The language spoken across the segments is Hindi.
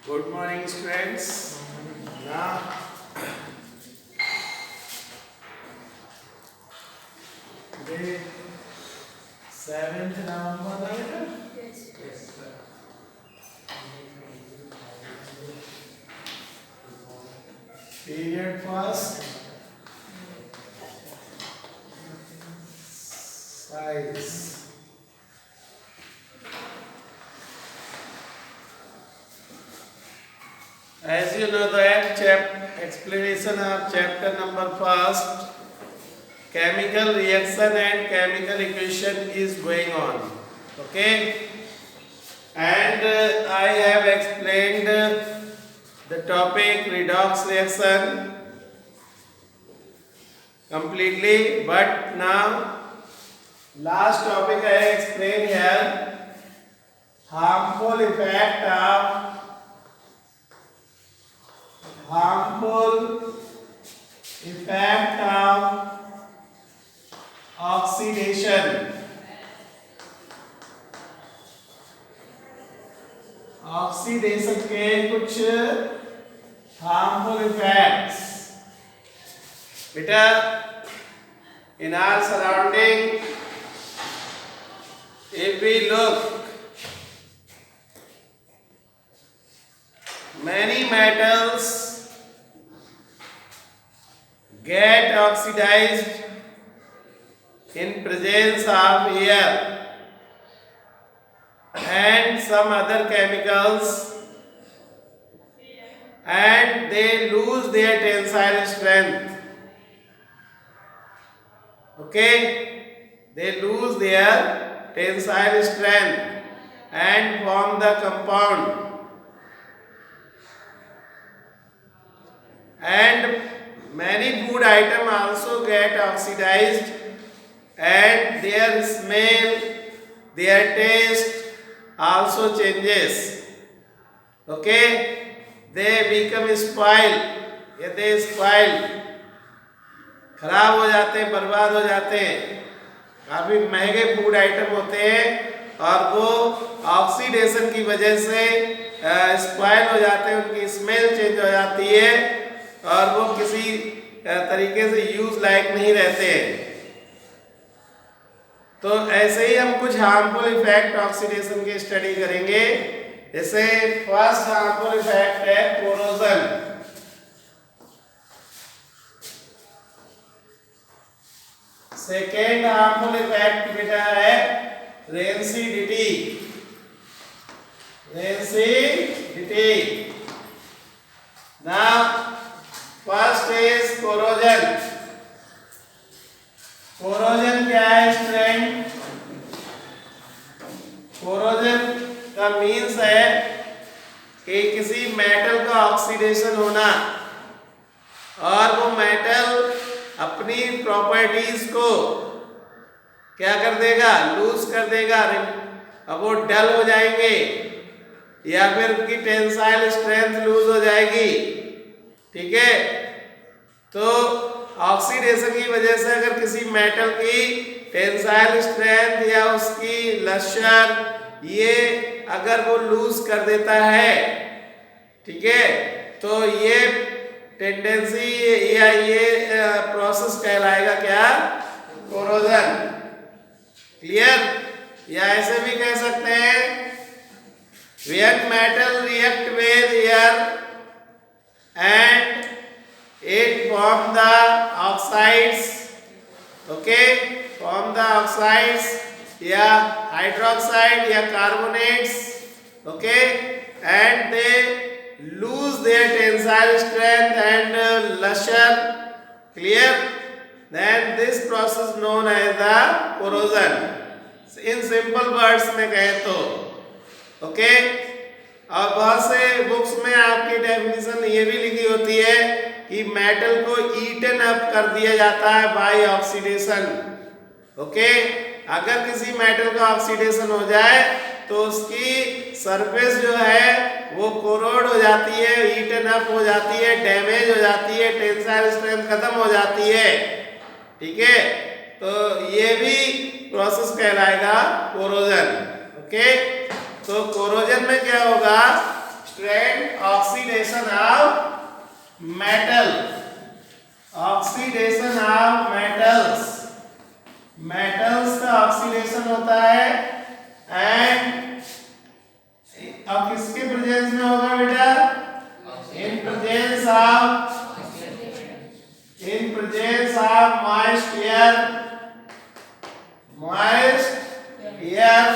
Good morning, students. Now, today 7th November, right? Yes, sir. Period first. Size. As you know that explanation of chapter number first, chemical reaction and chemical equation is going on. Okay? And I have explained the topic redox reaction completely, but now last topic I explained here, harmful effect of oxidation. Oxidation के कुछ हार्मफुल इफेक्ट्स. बेटा, in our surrounding, if we look, many metals get oxidized in presence of air and some other chemicals, and they lose their tensile strength. Okay, they lose their tensile strength and form the compound. And many food items also get oxidized, and their smell, their taste also changes. Okay, they become spoil. या they spoil, खराब हो जाते हैं, बर्बाद हो जाते हैं. काफी महंगे फूड आइटम होते हैं और वो ऑक्सीडेशन की वजह से स्पॉइल हो जाते हैं, उनकी स्मेल चेंज हो जाती है और वो किसी तरीके से यूज लायक नहीं रहते हैं. तो ऐसे ही हम कुछ हार्मफुल इफेक्ट ऑक्सीडेशन के स्टडी करेंगे. जैसे फर्स्ट हार्मफुल इफेक्ट है कोरोजन. सेकेंड हार्मफुल इफेक्ट बेटा है rancidity. Now first is corrosion. Corrosion क्या है स्टूडेंट? कोरोजन का मीन्स है कि किसी मेटल का ऑक्सीडेशन होना और वो मेटल अपनी प्रॉपर्टीज को क्या कर देगा? लूज कर देगा. अब वो डल हो जाएंगे या फिर उनकी टेंसाइल स्ट्रेंथ लूज हो जाएगी. ठीक है, तो ऑक्सीडेशन की वजह से अगर किसी मेटल की टेंसाइल स्ट्रेंथ या उसकी लस्टर ये अगर वो लूज कर देता है, ठीक है, तो ये टेंडेंसी या ये प्रोसेस कहलाएगा क्या? कोरोजन. क्लियर? या ऐसे भी कह सकते हैं when metal react with air and it form the oxides. Okay, form the oxides या hydroxide या carbonates. Okay, and they lose their tensile strength and luster. Clear? Then this process known as the corrosion. In simple words में कहें तो ओके. और बहुत से बुक्स में आपकी डेफिनेशन ये भी लिखी होती है कि मेटल को ईटन अप कर दिया जाता है बाय ऑक्सीडेशन. ओके, अगर किसी मेटल का ऑक्सीडेशन हो जाए तो उसकी सरफेस जो है वो कोरोड हो जाती है, ईटन अप हो जाती है, डैमेज हो जाती है, टेंसाइल स्ट्रेंथ खत्म हो जाती है. ठीक है, तो ये भी प्रोसेस कहलाएगा कोरोजन. ओके, तो कोरोजन में क्या होगा? Strength oxidation of metal. Oxidation of metals. Metals का ऑक्सीडेशन होता है एंड अब किसके प्रेजेंस में होगा बेटा? In presence of moist air. Moist air.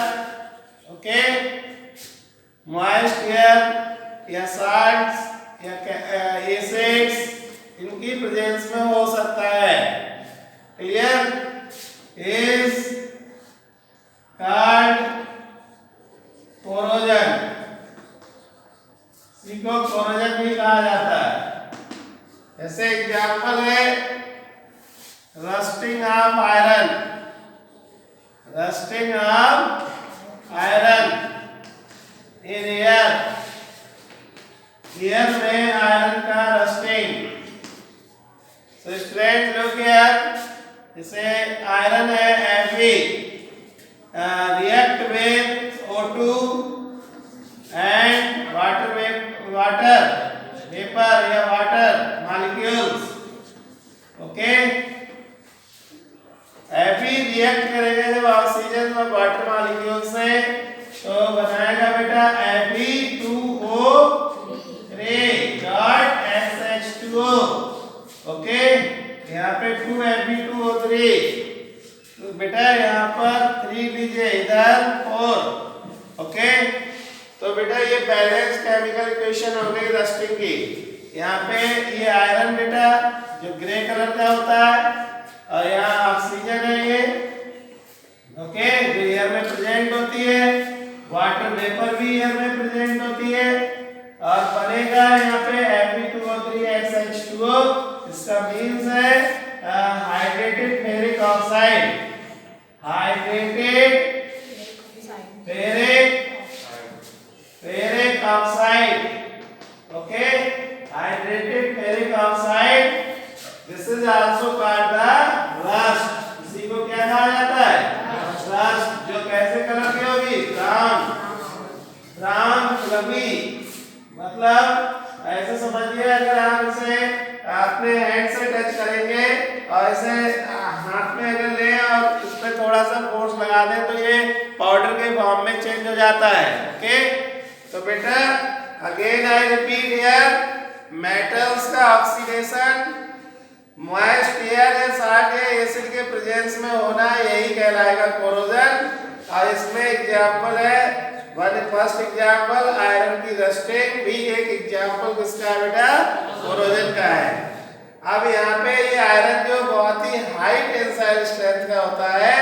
Okay. Moist air या salts या acids इनकी प्रेजेंस में हो सकता है. क्लियर? is called corrosion. इसी को corrosion भी कहा जाता है. जैसे एग्जाम्पल है rusting of iron. Rusting of iron in air. Air में आयरन का rusting. So students look here. जैसे आयरन है Fe, react with O2 and water vapor या water molecules. Okay. Fe react करेगा जब ऑक्सीजन और वाटर मॉलिक्यूल से तो बनाएगा बेटा Fe2O dot SH2O. ओके. यहाँ पे 2Fe2O3. तो बेटा यहाँ पर 3 लीजिए, इधर 4. ओके. तो बेटा ये बैलेंस केमिकल इक्वेशन हो गई रस्टिंग की. यहाँ पे ये आयरन बेटा जो ग्रे कलर का होता है और यहाँ ऑक्सीजन है ये. ओके. जो एयर में प्रेजेंट होती है. वाटर वेपर भी एयर में प्रेजेंट होती है और बनेगा यहाँ पे Fe2O3 SH2O. इसका मीन्स है hydrated ferric oxide. Hydrated ferric oxide. Okay. Hydrated ferric oxide. This is also called the rust. इसी को क्या कहा जाता है? रस्ट. जो कैसे कलर की होगी? ब्राउन गुलाबी. मतलब ऐसे समझिए अगर आप इसे अपने हैंड से टच करेंगे और इसे हाथ में अगर ले और इस पे थोड़ा सा फोर्स लगा दें तो ये पाउडर के फॉर्म में चेंज हो जाता है. ओके. तो बेटा again I repeat here, metals का ऑक्सीडेशन मॉइस्ट एयर या साल्ट या एसिड के प्रेजेंस में होना यही कहलाएगा कोरोजन. और इसमें एग्जांपल है फर्स्ट एग्जांपल आयरन की रस्टिंग भी एक एग्जांपल किसका है बेटा? कोरोजन का है. अब यहाँ पे ये आयरन जो बहुत ही हाई टेंसाइल स्ट्रेंथ का होता है,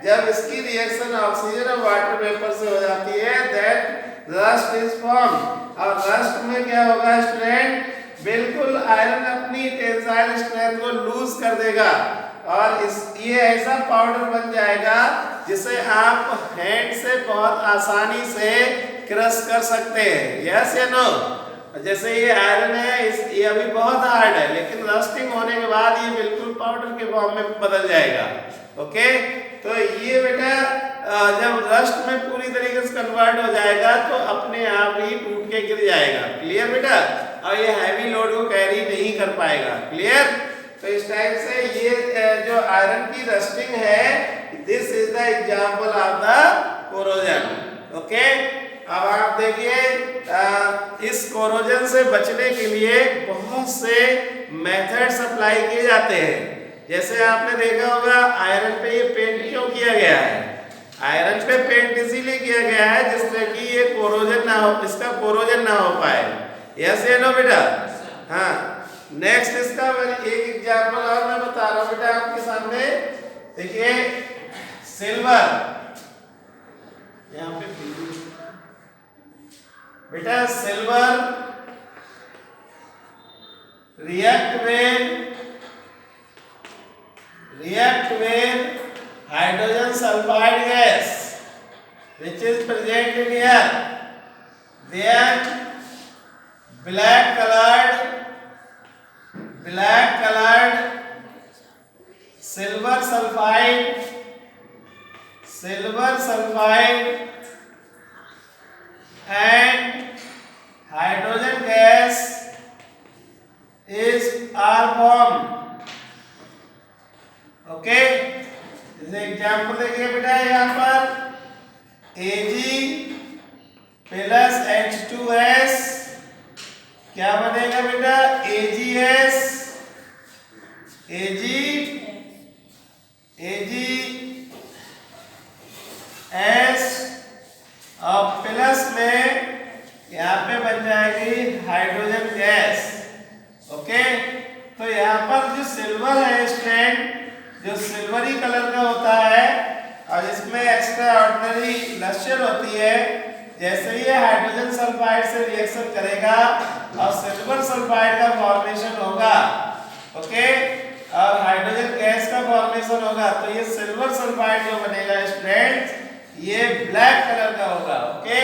जब इसकी रिएक्शन ऑक्सीजन और वाटर वेपर से हो जाती है देन रस्ट इज फॉर्म. और रस्ट में क्या होगा स्टूडेंट? बिल्कुल आयरन अपनी टेंसाइल स्ट्रेंथ को लूज कर देगा और ये ऐसा पाउडर बन जाएगा जिसे आप हैंड से बहुत आसानी से क्रश कर सकते हैं. यस या नो? जैसे ये आयरन है, ये अभी बहुत हार्ड है लेकिन रस्टिंग होने के बाद ये बिल्कुल पाउडर के फॉर्म में बदल जाएगा. ओके. तो ये बेटा जब रस्ट में पूरी तरीके से कन्वर्ट हो जाएगा तो अपने आप ही टूट के गिर जाएगा. क्लियर बेटा? और ये हैवी लोड को कैरी नहीं कर पाएगा. क्लियर? तो इस टाइप से ये जो आयरन की रस्टिंग है, this is the example of the corrosion. Okay. अब आप देखिए इस कोरोजन से बचने के लिए बहुत से मेथड्स अप्लाई किए जाते हैं. जैसे आपने देखा होगा आयरन पे ये पेंट क्यों किया गया है? आयरन पे पेंट इसीलिए किया गया है जिससे कि ये कोरोजन ना हो, इसका कोरोजन ना हो पाए. यस या नो बेटा? हाँ. नेक्स्ट इसका एक एग्जांपल और मैं बता रहा हूँ बेटा आपके सामने. देखिए सिल्वर. यहाँ पे बेटा silver react with hydrogen sulfide gas which is present in air. Then black colored silver sulfide and hydrogen gas H2S क्या बनेगा बेटा? AgS और प्लस में यहाँ पे बन जाएगी हाइड्रोजन गैस। ओके, तो यहाँ पर जो सिल्वर है स्टूडेंट, जो सिल्वरी कलर का होता है और इसमें एक्स्ट्रा ऑर्डिनरी लस्टर होती है, जैसे ही हाइड्रोजन सल्फाइड से रिएक्शन करेगा और सिल्वर सल्फाइड का फॉर्मेशन होगा, ओके, और हाइड्रोजन गैस का फॉर्मेशन होगा, तो ये सिल्वर सल्फाइड जो बनेगा स्टूडेंट ये ब्लैक कलर का होगा। ओके,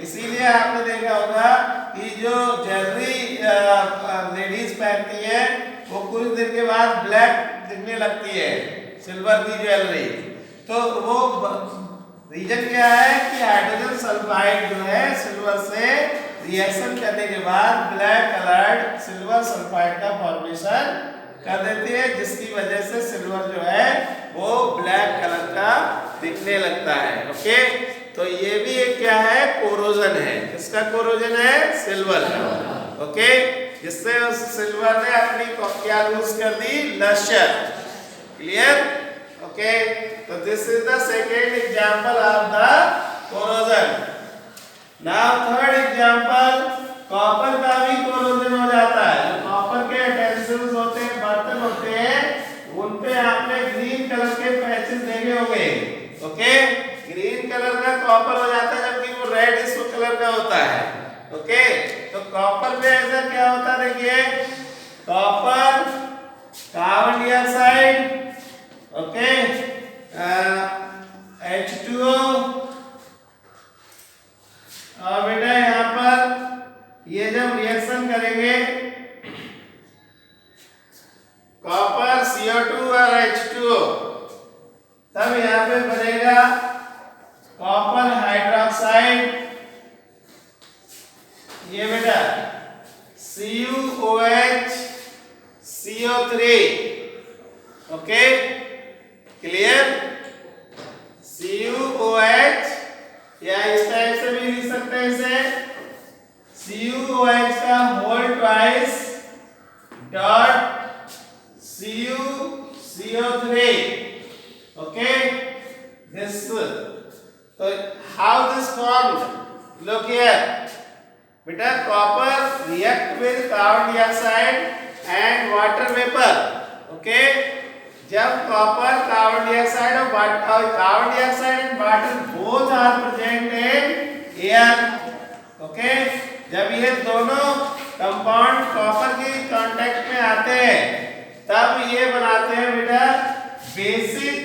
इसीलिए आपने देखा होगा कि जो ज्वेलरी लेडीज पहनती है वो कुछ देर के बाद ब्लैक दिखने लगती है, सिल्वर की ज्वेलरी। तो वो रीजन क्या है कि हाइड्रोजन सल्फाइड जो है सिल्वर से रिएक्शन करने के बाद ब्लैक कलर्ड सिल्वर सल्फाइड का फॉर्मेशन कर देती है, जिसकी वजह से सिल्वर जो है वो ब्लैक कलर का दिखने लगता है। ओके, तो ये भी एक क्या है? कोरोजन है। किसका कोरोजन है? सिल्वर का। ओके, जिससे उस सिल्वर ने अपनी क्या लूज कर दी? लस्टर। क्लियर? ओके, तो this is the second example of the corrosion. Now third example, copper का भी कोरोजन हो जाता है। जो कॉपर के यूटेंसिल्स होते हैं, बर्तन होते हैं, उन पे आपने ग्रीन कलर के पैचेस देखे होंगे। ओके, ग्रीन कलर का कॉपर हो जाता है, जबकि वो रेड इस कलर का होता है। ओके, तो कॉपर पे ऐसा क्या होता है? देखिए, copper, carbon dioxide, okay, H2O, और बेटा यहाँ पर ये जब रिएक्शन करेंगे कॉपर CO2 और H2O, तब यहाँ पे बनेगा कॉपर हाइड्रोक्साइड, ये बेटा CuOH CO3। Okay, clear? CuOH या इस टाइप से भी लिख सकते हैं इसे, CuOH का whole twice dot CO3। Okay, this, so how this formed? Look here, beta, copper react with carbon dioxide and water vapor. Okay, जब कॉपर, कार्बन डाइऑक्साइड और carbon dioxide and water both are present in air. Okay, जब ये दोनों कंपाउंड कॉपर के कांटेक्ट में आते हैं तब ये बनाते हैं बेटा बेसिक,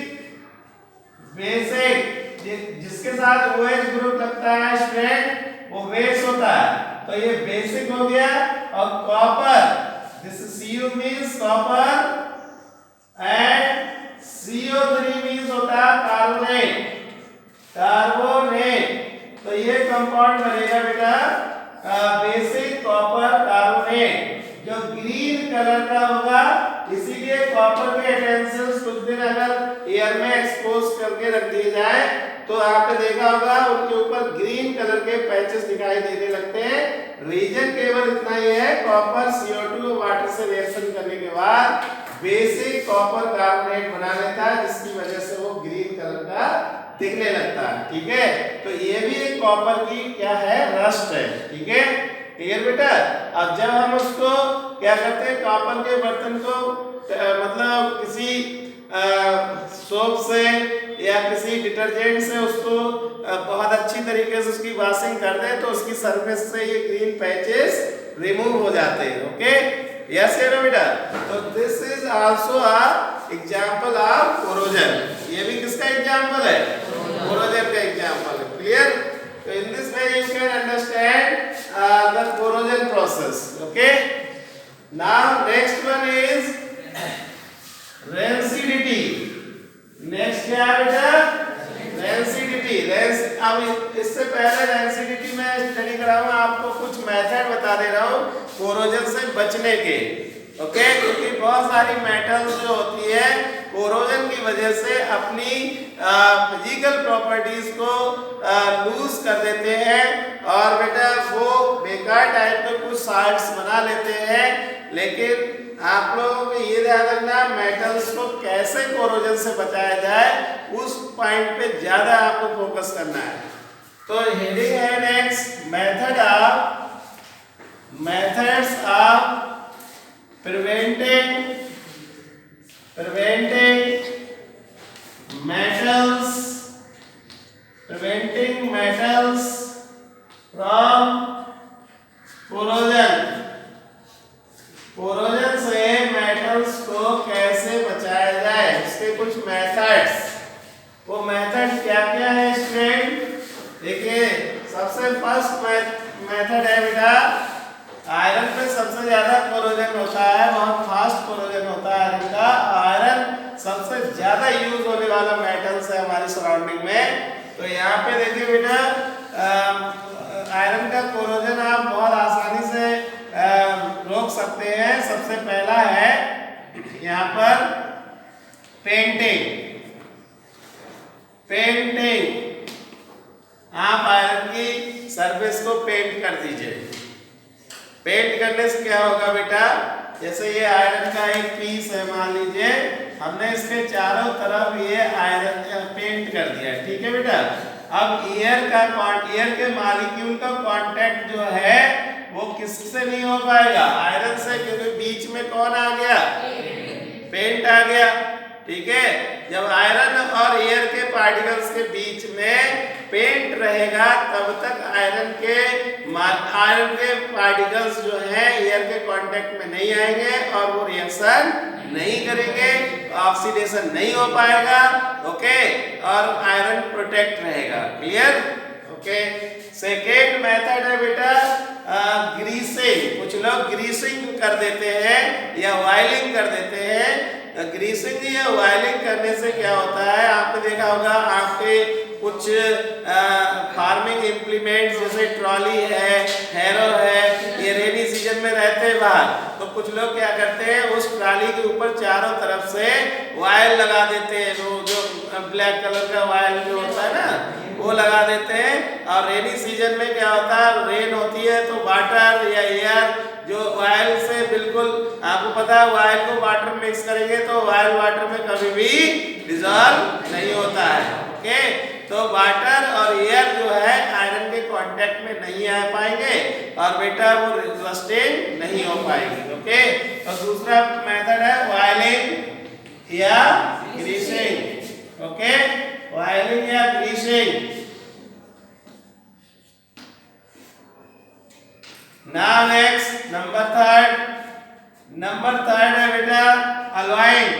जिसके साथ OH ग्रुप लगता है स्ट्रेंथ, वो बेस होता है, तो ये बेसिक हो गया। और copper, this Cu means copper and CO3 means होता है कार्बोनेट, तो ये कंपाउंड बनेगा बेटा बेसिक कॉपर कार्बोनेट, जो ग्रीन कलर का होगा। इसीलिए कॉपर के यूटेंसिल्स कुछ दिन अगर एयर में एक्सपोज करके रख दिए जाए तो आपने देखा होगा उनके ऊपर ग्रीन कलर के पैचेस दिखाई देने लगते हैं। रीजन केवल इतना ही है, कॉपर CO2 वाटर से रिएक्शन करने के बाद बेसिक कॉपर कार्बोनेट बना लेता है, जिसकी वजह से वो ग्रीन कलर का दिखने लगता है। ठीक है, तो ये भी एक कॉपर की क्या है? रस्ट है। ठीक है, क्लियर बेटा? अब जब हम उसको क्या करते हैं, कॉपर के बर्तन को मतलब किसी सोप से या किसी डिटर्जेंट से उसको बहुत अच्छी तरीके से उसकी वॉशिंग कर दें तो उसकी सरफेस से ये ग्रीन पैचेस रिमूव हो जाते हैं। ओके, यस है बेटा? तो this is also a example of corrosion. ये भी किसका एग्जांपल है? कोरोजन का एग्जांपल है। क्लियर? तो in this way you can understand the corrosion process. Okay, now next one is rancidity. Next क्या है बेटा? रेंसिडिटी। अब इससे पहले रेंसिडिटी में स्टडी कराऊंगा, आपको कुछ मेथड बता दे रहा हूं कोरोजन से बचने के। ओके, क्योंकि बहुत सारी मेटल्स जो होती है कोरोजन की वजह से अपनी फिजिकल प्रॉपर्टीज को लूज कर देते हैं और बेटा वो बेकार टाइप के कुछ साल्ट्स बना लेते हैं। लेकिन आप लोगों को ये ध्यान रखना, मेटल्स को कैसे कोरोजन से बचाया जाए उस पॉइंट पे ज्यादा आपको फोकस करना है। तो हेडिंग है next, methods of preventing metals from corrosion। Corrosion से मेटल्स को कैसे बचाया जाए, इसके कुछ मेथड्स। वो मेथड क्या क्या है स्टूडेंट? देखिए, सबसे फर्स्ट मेथड है बेटा, आयरन पे सबसे ज्यादा कोरोजन होता है, बहुत फास्ट कोरोजन होता है आयरन का। आयरन सबसे ज्यादा यूज होने वाला मेटल्स है हमारी सराउंडिंग में। तो यहाँ पे देखिए बेटा, आयरन का कोरोजन आप बहुत आसानी से रोक सकते हैं। सबसे पहला है यहाँ पर पेंटिंग। आप आयरन की सरफेस को पेंट कर दीजिए। पेंट करने से क्या होगा बेटा, जैसे ये आयरन का एक पीस है, मान लीजिए हमने इसके चारों तरफ ये आयरन पेंट कर दिया, ठीक है बेटा। अब एयर के मॉलिक्यूल का कांटेक्ट जो है वो किससे नहीं हो पाएगा, आयरन से, क्योंकि बीच में कौन आ गया, पेंट आ गया, ठीक है। जब आयरन और एयर के पार्टिकल्स के बीच में पेंट रहेगा तब तक आयरन के पार्टिकल्स जो हैं एयर के कांटेक्ट में नहीं आएंगे और वो रिएक्शन नहीं करेंगे, ऑक्सीडेशन नहीं हो पाएगा, ओके, और आयरन प्रोटेक्ट रहेगा। क्लियर? ओके। सेकेंड मेथड है बेटा ग्रीसिंग। कुछ लोग ग्रीसिंग कर देते हैं या ऑयलिंग कर देते हैं। ग्रीसिंग या ऑयलिंग करने से क्या होता है, आपने देखा होगा आपके कुछ फार्मिंग इम्प्लीमेंट्स जैसे ट्रॉली है, हैरो है, ये रेनी सीजन में रहते हैं बाहर, तो कुछ लोग क्या करते हैं उस ट्रॉली के ऊपर चारों तरफ से ऑयल लगा देते हैं। वो जो ब्लैक कलर का ऑयल जो होता है ना वो लगा देते हैं। और रेनी सीजन में क्या होता है, रेन होती है तो वाटर या एयर जो ऑयल से बिल्कुल, आपको पता है ऑयल को वाटर में मिक्स करेंगे तो ऑयल वाटर में कभी भी डिसॉल्व नहीं होता है, ओके। तो वाटर और एयर जो है आयरन के कांटेक्ट में नहीं आ पाएंगे और बेटा वो रस्टिंग नहीं हो पाएगी, ओके। तो दूसरा मेथड है ऑयलिंग या ग्रीसिंग, ओके, ऑयलिंग या greasing. Now next number third है बेटा अलॉइंग।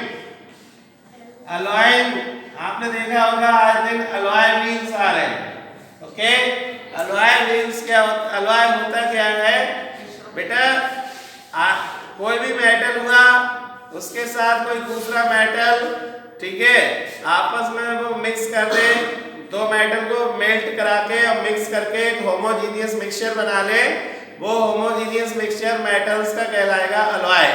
आपने देखा होगा आज दिन अलॉय व्हील्स आ रहे हैं, ओके। अलॉय व्हील्स क्या होता, अलॉय होता क्या है बेटा, कोई भी मेटल हुआ उसके साथ कोई दूसरा मेटल, ठीक है, आपस में वो मिक्स कर दे, दो मेटल को मेल्ट करा के और मिक्स करके एक होमोजीनियस मिक्सचर बना ले, वो होमोजीनियस मिक्सचर मेटल्स का कहलाएगा अलॉय।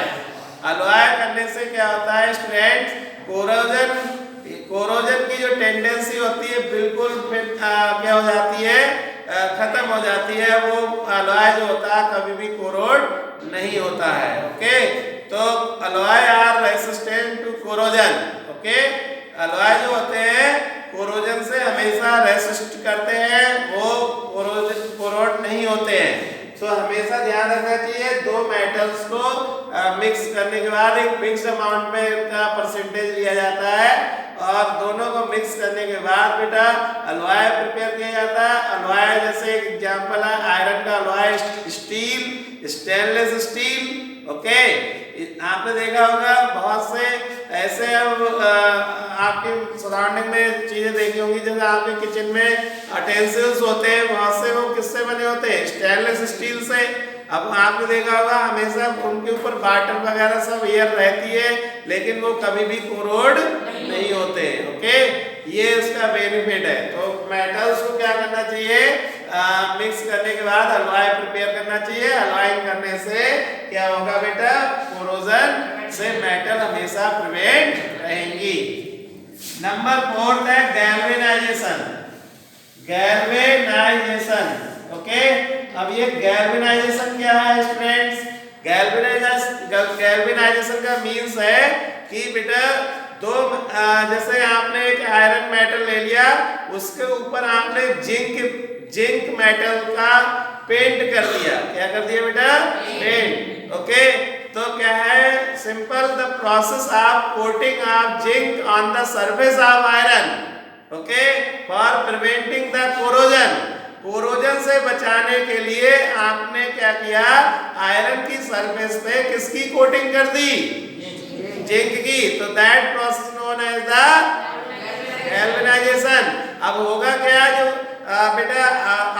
अलॉय करने से क्या होता है स्टूडेंट्स, कोरोजन की जो टेंडेंसी होती है बिल्कुल क्या हो जाती है, खत्म हो जाती है। वो अलॉय जो होता है कभी भी कोरोड नहीं होता है, ओके। तो alloy are resistant to corrosion, okay. Alloy जो होते हैं कोरोजन से हमेशा रेसिस्ट करते हैं, वो कोरोड नहीं होते हैं। तो हमेशा ध्यान रखना चाहिए, दो मेटल्स को मिक्स करने के बाद एक फिक्स्ड अमाउंट में इनका परसेंटेज लिया जाता है और दोनों को मिक्स करने के बाद बेटा अलॉय प्रिपेयर किया जाता है। अलॉय जैसे एक एग्जांपल है आयरन का alloy steel, stainless steel, okay. आपने देखा होगा बहुत से ऐसे आपके सराउंडिंग में चीजें देखी होंगी, जैसे आपके किचन में अटेंसिल्स होते हैं, बहुत से वो किससे बने होते हैं, स्टेनलेस स्टील से। अब आपने देखा होगा हमेशा उनके ऊपर वाटर वगैरह सब एयर रहती है लेकिन वो कभी भी कोरोड नहीं होते, ओके। ये इसका बेनिफिट है। तो मेटल्स को क्या करना चाहिए, मिक्स करने के बाद हलवाई प्रिपेयर करना चाहिए। हलवाई करने से क्या होगा बेटा, कोरोजन से मेटल हमेशा प्रिवेंट रहेंगी। नंबर 4 है गैल्वेनाइजेशन। Galvanisation, okay. अब ये गैल्वेनाइजेशन क्या है स्टूडेंट्स? गैल्वेनाइजेशन का मीन्स है कि बेटा दो जैसे आपने एक आयरन मेटल ले लिया, उसके ऊपर आपने जिंक मेटल का पेंट कर दिया। क्या कर दिया बेटा? Paint, okay. तो क्या है, simple the process of coating of zinc on the surface of iron, okay, for preventing the corrosion. Corrosion से बचाने के लिए आपने क्या किया, आयरन की सरफेस पे किसकी कोटिंग कर दी? जिंक की। तो that process known as the galvanization. अब होगा क्या, जो बेटा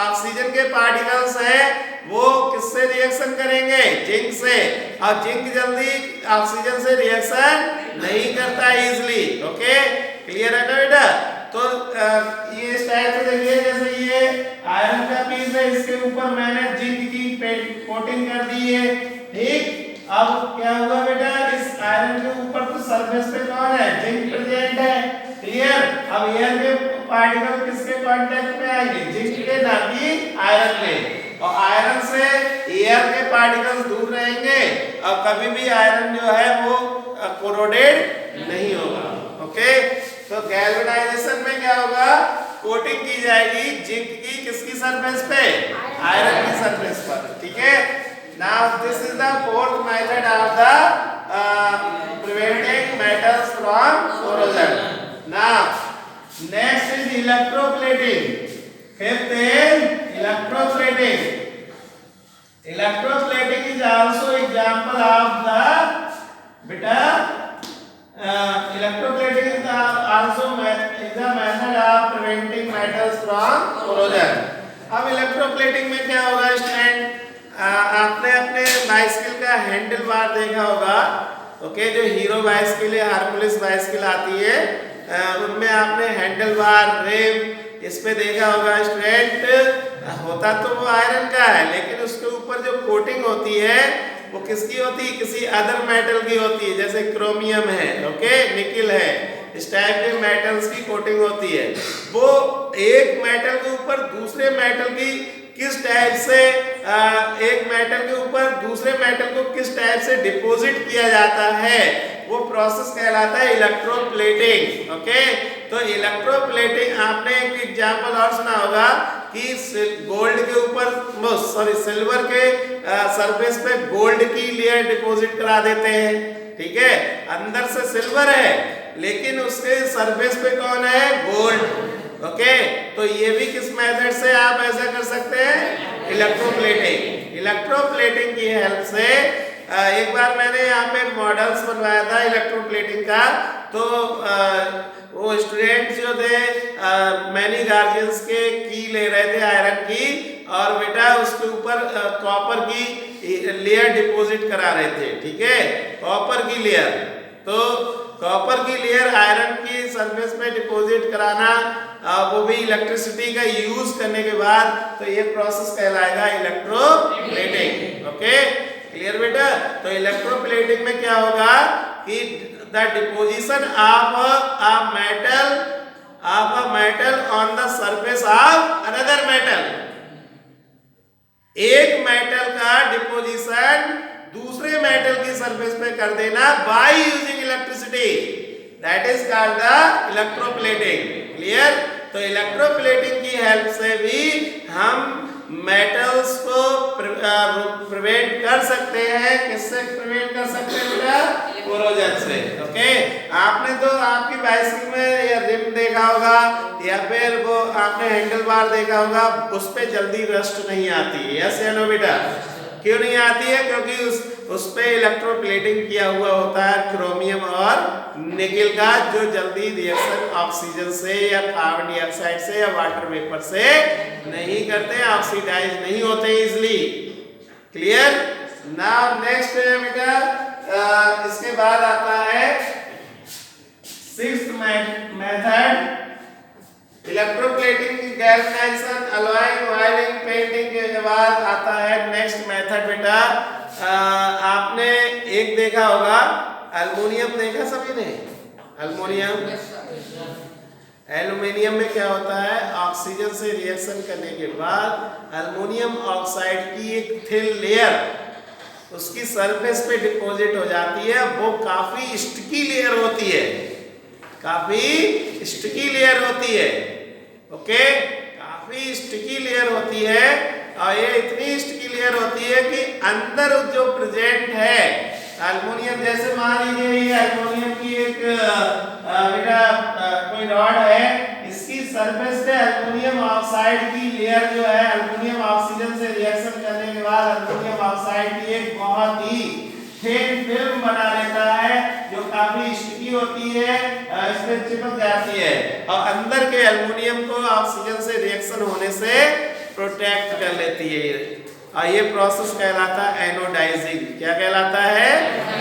ऑक्सीजन के पार्टिकल्स है वो किससे रिएक्शन करेंगे? जिंक से। और जिंक जल्दी ऑक्सीजन से रिएक्शन नहीं करता इजीली, ओके। क्लियर है ना बेटा? तो ये इस टाइप से देखिए, जैसे ये आयरन का पीस है, इसके ऊपर मैंने जिंक की कोटिंग कर दी है, ठीक। अब क्या हुआ बेटा, इस आयरन के ऊपर तो सरफेस पे कौन है? जिंक प्रेजेंट है, क्लियर। अब एयर के पार्टिकल किसके कांटेक्ट में आएंगे? जिंक के, ना कि आयरन के। और आयरन से एयर के पार्टिकल्स दूर रहेंगे और कभी भी आयरन जो है वो कोरोडेड नहीं होगा, ओके। तो गैल्वेनाइजेशन में क्या होगा, कोटिंग की जाएगी जिंक की किसकी सरफेस पे? आयरन की सरफेस पर, ठीक है। Now this is the fourth method of the preventing metals from corrosion. Now next is electroplating. Fifth is electroplating. Electroplating is also example of the beta. Electroplating is also is a method of preventing metals from corrosion. अब इलेक्ट्रोप्लेटिंग में क्या होगा स्टूडेंट, आपने अपने बाइसिकल का हैंडल बार देखा होगा, ओके। जो हीरो बाइसिकल है, हार्कुलिस बाइसिकल आती है, उनमें आपने हैंडल बार, रेम इस पे देखा होगा स्टूडेंट। होता तो वो आयरन का है, लेकिन उसके ऊपर जो कोटिंग होती है वो किसकी होती है? किसी अदर मेटल की होती है, जैसे क्रोमियम है, ओके, निकिल है, इस टाइप के मेटल्स की कोटिंग होती है। वो एक मेटल के ऊपर दूसरे मेटल की किस टाइप से एक मेटल के ऊपर दूसरे मेटल को किस टाइप से डिपॉजिट किया जाता है, वो प्रोसेस कहलाता है इलेक्ट्रोप्लेटिंग, ओके। तो इलेक्ट्रोप्लेटिंग, आपने एक एग्जांपल और सुना होगा कि गोल्ड के ऊपर सिल्वर के सरफेस पे गोल्ड की लेयर डिपॉजिट करा देते हैं, ठीक है। अंदर से सिल्वर है लेकिन उसके सरफेस पे कौन है? Gold, okay. तो ये भी किस मेथड से आप ऐसा कर सकते हैं? इलेक्ट्रोप्लेटिंग। इलेक्ट्रोप्लेटिंग की हेल्प से एक बार मैंने यहाँ पे मॉडल्स बनवाया था इलेक्ट्रोप्लेटिंग का, तो वो स्टूडेंट्स जो थे मैनी गार्जियंस के की ले रहे थे आयरन की, और बेटा उसके ऊपर कॉपर की लेयर डिपॉजिट करा रहे थे, ठीक है, कॉपर की लेयर। तो कॉपर की लेयर आयरन की सरफेस में डिपॉजिट कराना, वो भी इलेक्ट्रिसिटी का यूज करने के बाद, तो ये प्रोसेस कहलाएगा इलेक्ट्रोप्लेटिंग, ओके। क्लियर बेटा? तो इलेक्ट्रोप्लेटिंग में क्या होगा कि the deposition of a metal on the surface of another metal. एक मेटल का डिपोजिशन दूसरे मेटल की सरफेस पे कर देना by using electricity, that is called the electroplating. Clear? तो इलेक्ट्रोप्लेटिंग की हेल्प से भी हम मेटल्स को प्रिवेंट कर सकते हैं। किससे प्रिवेंट कर सकते हैं बेटा? कोरोजन से, ओके। आपने तो आपकी बाइसिकल में या रिम देखा होगा या फिर वो आपने हैंडल बार देखा होगा, उस पे जल्दी रस्ट नहीं आती है, यस या नो बेटा? क्यों नहीं आती है? क्योंकि उस पे इलेक्ट्रोप्लेटिंग किया हुआ होता है क्रोमियम और निकेल का, जो जल्दी रिएक्शन ऑक्सीजन से या कार्बन डाइऑक्साइड से या वाटर वेपर से नहीं करते, ऑक्सीडाइज नहीं होते इजीली। क्लियर? नाउ नेक्स्ट बेटा, इसके बाद आता है सिक्स्थ मेथड इलेक्ट्रोप्लेटिंग की गैल्वेनाइजेशन, अलॉयिंग, वायरिंग, पेंटिंग के बाद आता है नेक्स्ट मेथड बेटा। आपने एक देखा होगा एल्युमिनियम, देखा सभी ने एल्युमिनियम। एल्युमिनियम में क्या होता है, ऑक्सीजन से रिएक्शन करने के बाद एल्युमिनियम ऑक्साइड की एक थिन लेयर उसकी सरफेस पे डिपॉजिट हो जाती है। वो काफी स्टिकी लेयर होती है, काफी स्टिकी लेयर होती है। ओके, काफी स्टिकी लेयर होती है और ये इतनी स्टिकी लेयर होती है कि अंदर जो प्रेजेंट है एल्युमिनियम, जैसे मान लीजिए ये एल्युमिनियम की एक बेटा कोई रॉड है, इसकी सरफेस पे एल्युमिनियम ऑक्साइड की लेयर जो है, एल्युमिनियम ऑक्सीजन से रिएक्शन करने के बाद एल्युमिनियम ऑक्साइड की एक बहुत ही थिन फिल्म बना लेता है जो काफी स्टिकी होती है, इसमें चिपक जाती है और अंदर के एल्युमिनियम को ऑक्सीजन से रिएक्शन होने से प्रोटेक्ट कर लेती है। और ये प्रोसेस कहलाता है एनोडाइजिंग। क्या कहलाता है?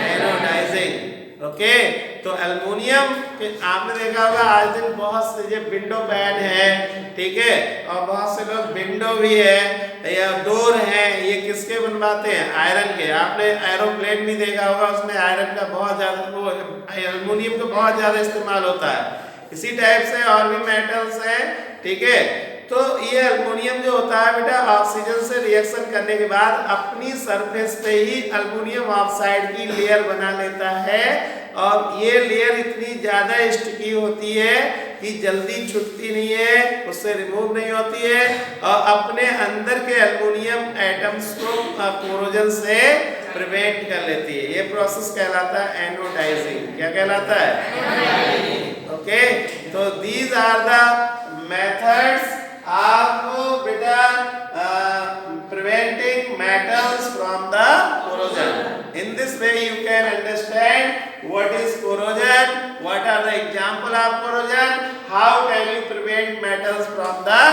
एनोडाइजिंग। ओके, तो एल्युमिनियम के आपने देखा होगा आज दिन बहुत से ये विंडो पैड है, ठीक है, और बहुत से लोग विंडो भी है या डोर है, ये किसके बनवाते हैं? आयरन के। आपने एरोप्लेन भी देखा होगा, उसमें आयरन का बहुत ज्यादा, वो एल्युमिनियम का बहुत ज्यादा इस्तेमाल होता है। इसी टाइप से और भी मेटल्स हैं, ठीक है। तो ये एल्युमिनियम जो होता है बेटा, ऑक्सीजन से रिएक्शन करने के बाद अपनी सरफेस पे ही एल्युमिनियम ऑक्साइड की लेयर बना लेता है और ये लेयर इतनी ज्यादा स्टिकी होती है कि जल्दी छूटती नहीं है, उससे रिमूव नहीं होती है और अपने अंदर के एल्युमिनियम एटम्स को कोरोजन से प्रिवेंट कर लेती है। ये प्रोसेस कहलाता है एनोडाइजिंग। क्या कहलाता है? ओके, तो these are the methods of beta preventing metals from the corrosion. In this way you can understand what is corrosion, what are the example of corrosion, how can you prevent metals from the